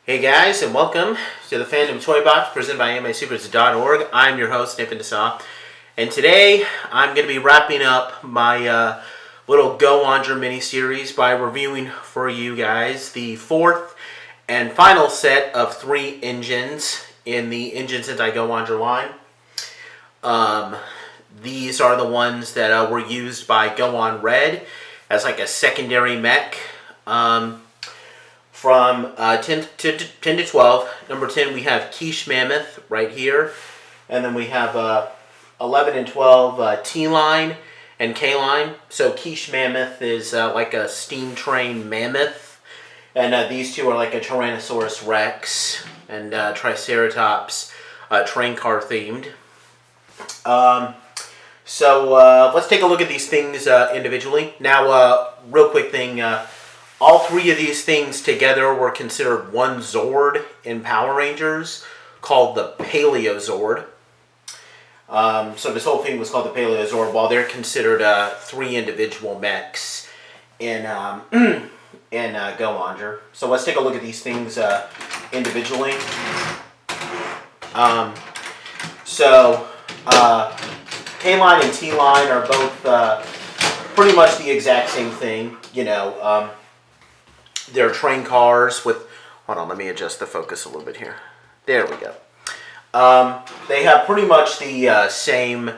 Hey guys, and welcome to the Fandom Toy Box presented by AnimeSecrets.org. I'm your host, Nick Nassau, and today I'm going to be wrapping up my little Go-Onger mini-series by reviewing for you guys the fourth and final set of 3 engines in the Engine Sentai Go-Onger line. These are the ones that were used by Go-On Red as like a secondary mech. From 10 to 12, number 10 we have Quiche Mammoth right here, and then we have 11 and 12 T-Line and K-Line. So Quiche Mammoth is like a steam train mammoth, and these two are like a Tyrannosaurus Rex and Triceratops train car themed. So let's take a look at these things individually. Now, real quick thing. All 3 of these things together were considered one Zord in Power Rangers, called the Paleozord. So this whole thing was called the Paleozord, while they're considered 3 individual mechs in Go-Onger. So let's take a look at these things individually. K-Line and T-Line are both pretty much the exact same thing, you know. They're train cars with, hold on, let me adjust the focus a little bit here. There we go. They have pretty much the same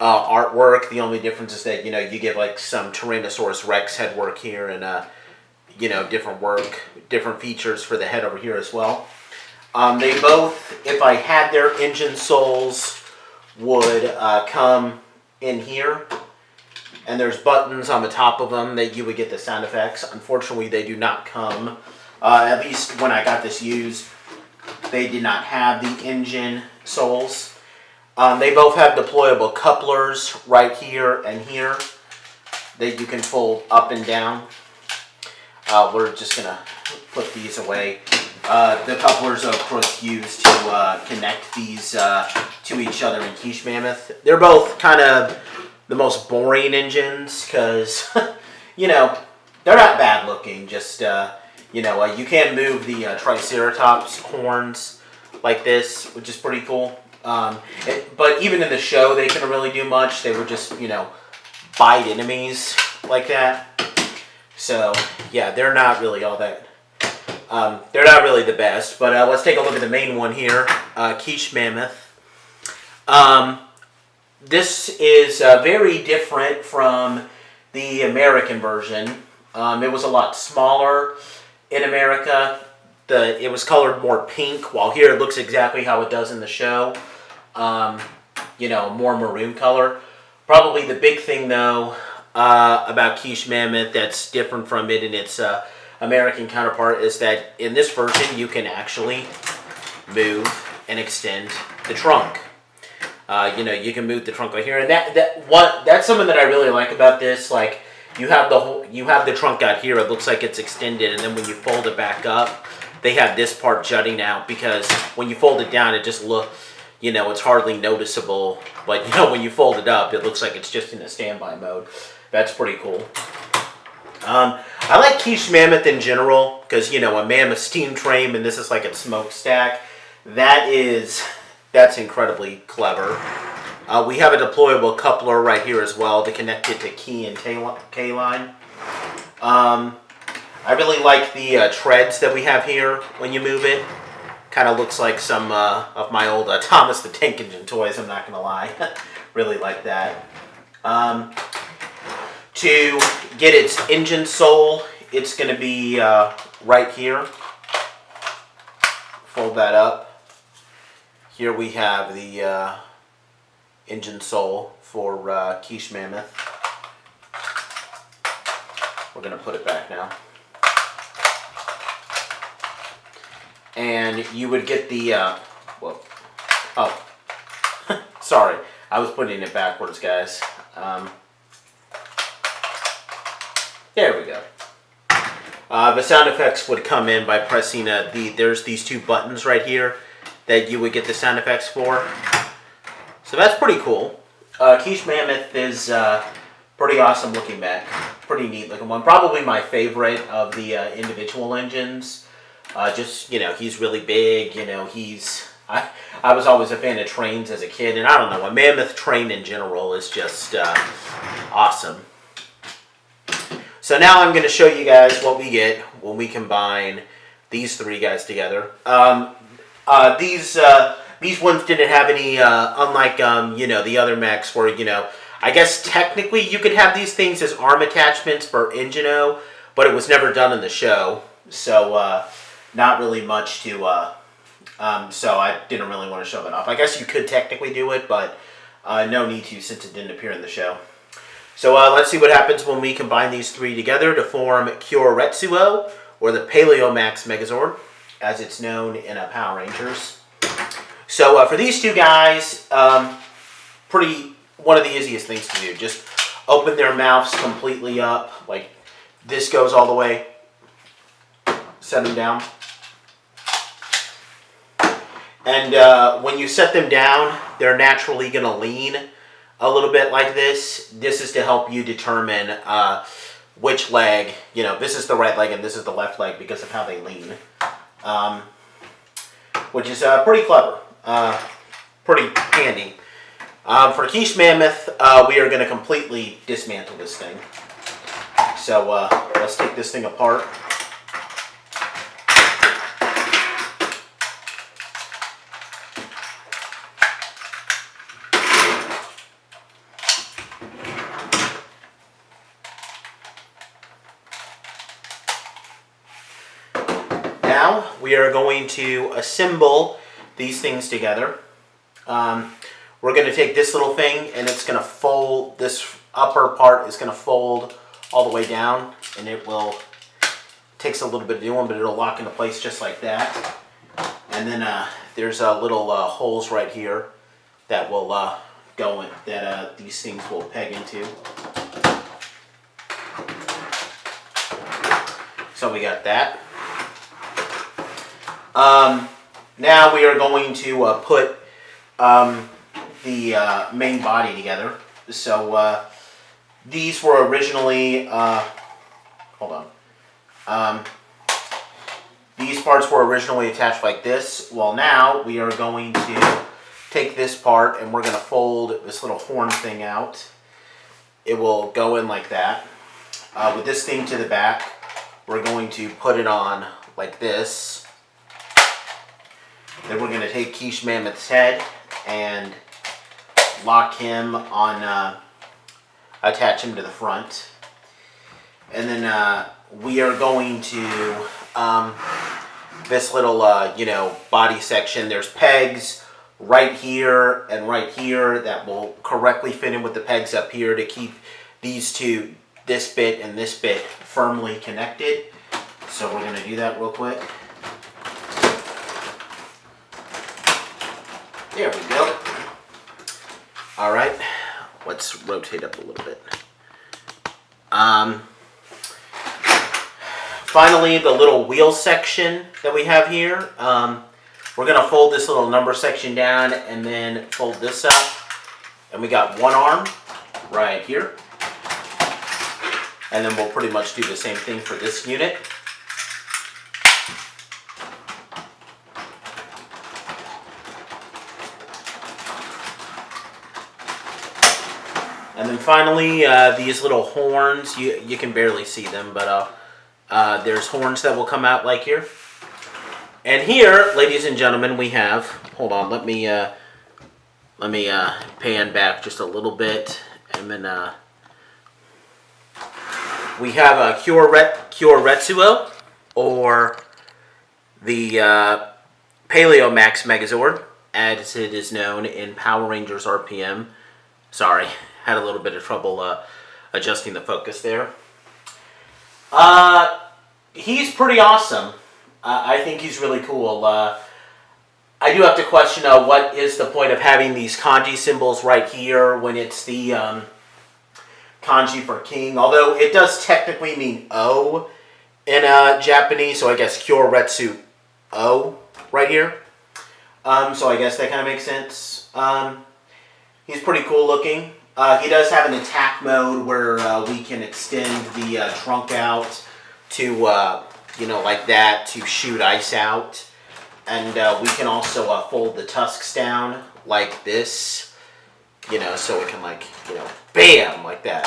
artwork. The only difference is that, you know, you get like some Tyrannosaurus Rex head work here and, you know, different features for the head over here as well. They both, if I had their engine souls, would come in here. And there's buttons on the top of them that you would get the sound effects. Unfortunately, they do not come. At least when I got this used, they did not have the engine souls. They both have deployable couplers right here and here that you can fold up and down. We're just going to put these away. The couplers are, of course, used to connect these to each other in Quiche Mammoth. They're both kind of the most boring engines because, you know, they're not bad looking. Just, you know, you can move the Triceratops horns like this, which is pretty cool. But even in the show, they couldn't really do much. They would just, you know, bite enemies like that. So, yeah, they're not really all that. They're not really the best. But let's take a look at the main one here, Quiche Mammoth. This is very different from the American version. It was a lot smaller in America. It was colored more pink, while here it looks exactly how it does in the show. You know, more maroon color. Probably the big thing, though, about Quiche Mammoth that's different from it in its American counterpart is that in this version you can actually move and extend the trunk. You know, you can move the trunk right here, and that's something that I really like about this. Like, you have the trunk out here. It looks like it's extended, and then when you fold it back up, they have this part jutting out because when you fold it down, it just you know, it's hardly noticeable. But you know, when you fold it up, it looks like it's just in a standby mode. That's pretty cool. I like Quiche Mammoth in general because, you know, a mammoth steam train, and this is like a smokestack. That's incredibly clever. We have a deployable coupler right here as well to connect it to Key and K-Line. I really like the treads that we have here when you move it. Kind of looks like some of my old Thomas the Tank Engine toys, I'm not going to lie. Really like that. To get its engine soul, it's going to be right here. Fold that up. Here we have the engine soul for Quiche Mammoth. We're going to put it back now. And you would get the, whoa. Oh, sorry. I was putting it backwards, guys. There we go. The sound effects would come in by pressing, there's these 2 buttons right here that you would get the sound effects for. So that's pretty cool. Quiche Mammoth is pretty awesome looking mech. Pretty neat looking one. Probably my favorite of the individual engines. Just, he's really big. I was always a fan of trains as a kid, and I don't know, a mammoth train in general is just awesome. So now I'm going to show you guys what we get when we combine these three guys together. These ones didn't have any, unlike, the other mechs where, I guess technically you could have these things as arm attachments for Engine-Oh, but it was never done in the show. So, not really much to, so I didn't really want to show that off. I guess you could technically do it, but no need to since it didn't appear in the show. So let's see what happens when we combine these three together to form Kyoretsu-Oh, or the Paleo Max Megazord, as it's known in Power Rangers. So for these two guys, one of the easiest things to do. Just open their mouths completely up, like this goes all the way. Set them down. And when you set them down, they're naturally going to lean a little bit like this. This is to help you determine which leg, this is the right leg and this is the left leg because of how they lean. Which is pretty clever, pretty handy. For Quiche Mammoth, we are going to completely dismantle this thing. So let's take this thing apart. Now we are going to assemble these things together. We're going to take this little thing and it's going to fold, this upper part is going to fold all the way down, and it takes a little bit of doing, but it'll lock into place just like that. And then there's little holes right here that will go in, that these things will peg into. So we got that. Now we are going to put the main body together. So these were originally, hold on. These parts were originally attached like this. Well, now we are going to take this part and we're going to fold this little horn thing out. It will go in like that. With this thing to the back, we're going to put it on like this. Then we're going to take Quiche Mammoth's head and lock him on, attach him to the front. And then we are going to, this little, body section, there's pegs right here and right here that will correctly fit in with the pegs up here to keep these two, this bit and this bit, firmly connected. So we're going to do that real quick. There we go. All right, let's rotate up a little bit. Finally, the little wheel section that we have here. We're going to fold this little number section down and then fold this up. And we got one arm right here. And then we'll pretty much do the same thing for this unit. And then finally, these little horns, you can barely see them, but there's horns that will come out like here. And here, ladies and gentlemen, we have, hold on, let me pan back just a little bit, and then we have a Kyoretsu-Oh, or the Paleo Max Megazord, as it is known in Power Rangers RPM. Sorry, had a little bit of trouble adjusting the focus there. He's pretty awesome. I think he's really cool. I do have to question what is the point of having these kanji symbols right here when it's the kanji for king, although it does technically mean O in Japanese, so I guess Kyoretsu-Oh right here. So I guess that kind of makes sense. He's pretty cool looking. He does have an attack mode where we can extend the trunk out to you know, like that to shoot ice out. And we can also fold the tusks down like this, you know, so it can like, you know, bam, like that,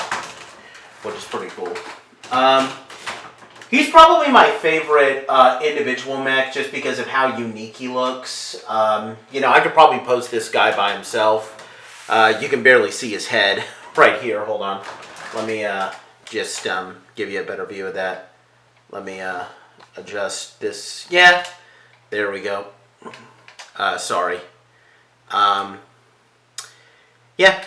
which is pretty cool. He's probably my favorite individual mech just because of how unique he looks. You know, I could probably post this guy by himself. You can barely see his head right here. Hold on. Let me just give you a better view of that. Let me adjust this. Yeah, there we go. Sorry. Yeah.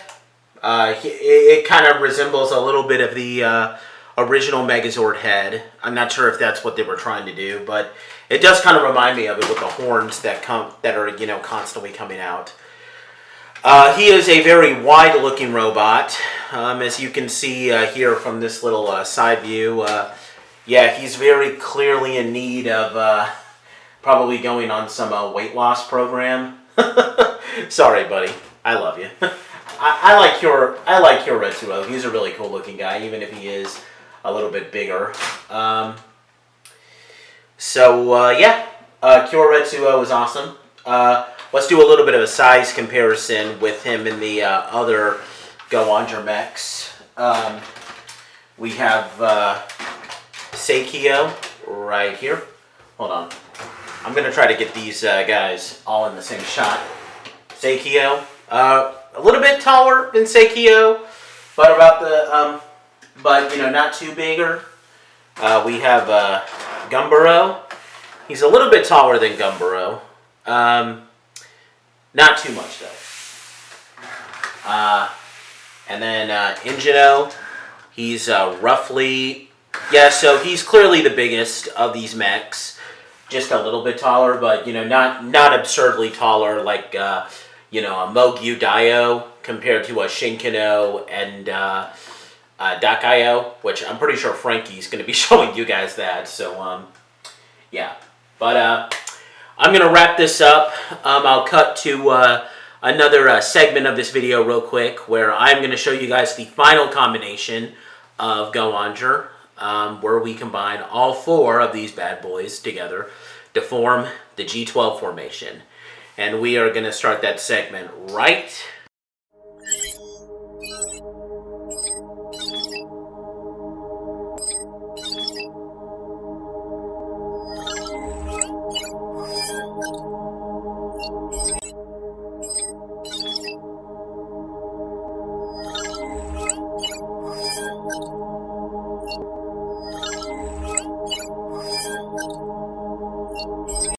It kind of resembles a little bit of the original Megazord head. I'm not sure if that's what they were trying to do, but it does kind of remind me of it with the horns that are, you know, constantly coming out. He is a very wide-looking robot, as you can see here from this little side view. Yeah, he's very clearly in need of probably going on some weight loss program. Sorry, buddy. I love you. I like Kyoretsu-Oh. He's a really cool-looking guy, even if he is a little bit bigger. Yeah, Kyoretsu-Oh is awesome. Let's do a little bit of a size comparison with him and the other Go-Onger mechs. We have Seikyo right here. Hold on. I'm going to try to get these guys all in the same shot. Seikyo. A little bit taller than Seikyo, but about the, but you know, not too bigger. We have Gumburo. He's a little bit taller than Gumburo. Not too much though. And then Ingeno. He's roughly, yeah. So he's clearly the biggest of these mechs. Just a little bit taller, but you know, not absurdly taller like. You know, a Mogyu Daio compared to a Shinkano and Dakaio, which I'm pretty sure Frankie's going to be showing you guys that. So, yeah. But I'm going to wrap this up. I'll cut to another segment of this video real quick where I'm going to show you guys the final combination of Go-Onger, where we combine all four of these bad boys together to form the G12 formation. And we are going to start that segment right